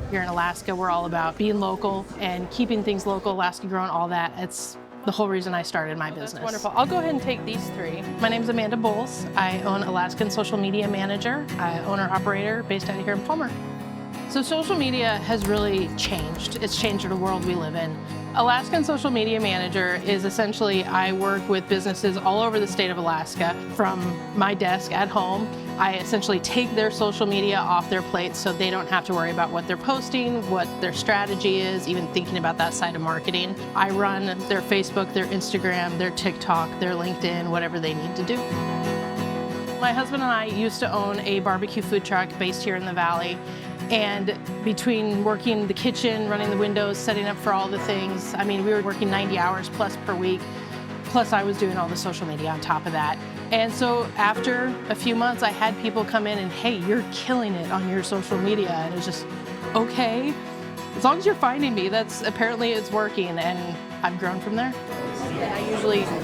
Here in Alaska, we're all about being local and keeping things local, Alaska grown, all that. It's the whole reason I started my business. That's wonderful. I'll go ahead and take these three. My name's Amanda Bowles. I own Alaskan Social Media Manager, owner-operator based out of here in Palmer. So social media has really changed. It's changed the world we live in. Alaskan Social Media Manager is essentially, I work with businesses all over the state of Alaska from my desk at home. I essentially take their social media off their plate so they don't have to worry about what they're posting, what their strategy is, even thinking about that side of marketing. I run their Facebook, their Instagram, their TikTok, their LinkedIn, whatever they need to do. My husband and I used to own a barbecue food truck based here in the Valley. And between working the kitchen, running the windows, setting up for all the things, I mean, we were working 90 hours plus per week. Plus I was doing all the social media on top of that. And so after a few months, I had people come in and, hey, you're killing it on your social media. And it was just, okay, as long as you're finding me, apparently it's working, and I've grown from there.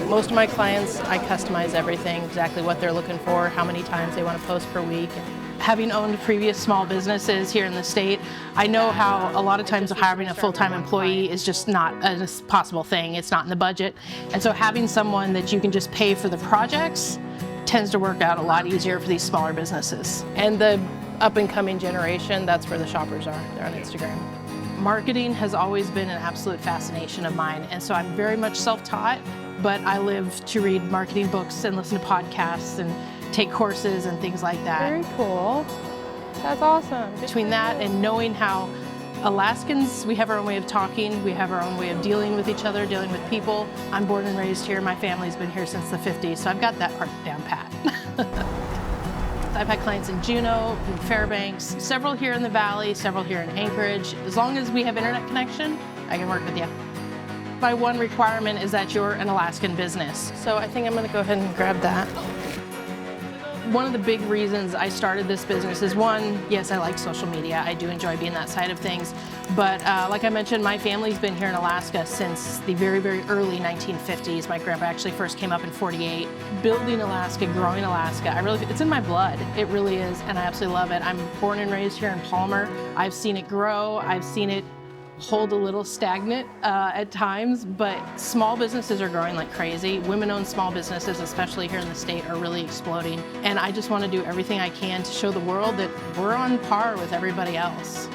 Most of my clients, I customize everything, exactly what they're looking for, how many times they want to post per week. Having owned previous small businesses here in the state, I know how a lot of times hiring a full-time employee is just not a possible thing. It's not in the budget. And so having someone that you can just pay for the projects tends to work out a lot easier for these smaller businesses. And the up-and-coming generation, that's where the shoppers are. They're on Instagram. Marketing has always been an absolute fascination of mine, and so I'm very much self-taught, but I live to read marketing books and listen to podcasts and take courses and things like that. Very cool. That's awesome. Between that and knowing how Alaskans, we have our own way of talking, we have our own way of dealing with each other, dealing with people. I'm born and raised here. My family's been here since the 50s, so I've got that part down pat. I've had clients in Juneau, in Fairbanks, several here in the Valley, several here in Anchorage. As long as we have internet connection, I can work with you. My one requirement is that you're an Alaskan business. So I think I'm going to go ahead and grab that. One of the big reasons I started this business is, one, yes, I like social media. I do enjoy being that side of things. But like I mentioned, my family's been here in Alaska since the very, very early 1950s. My grandpa actually first came up in '48. Building Alaska, growing Alaska, it's in my blood. It really is, and I absolutely love it. I'm born and raised here in Palmer. I've seen it grow. I've seen it hold a little stagnant at times, but small businesses are growing like crazy. Women-owned small businesses, especially here in the state, are really exploding. And I just want to do everything I can to show the world that we're on par with everybody else.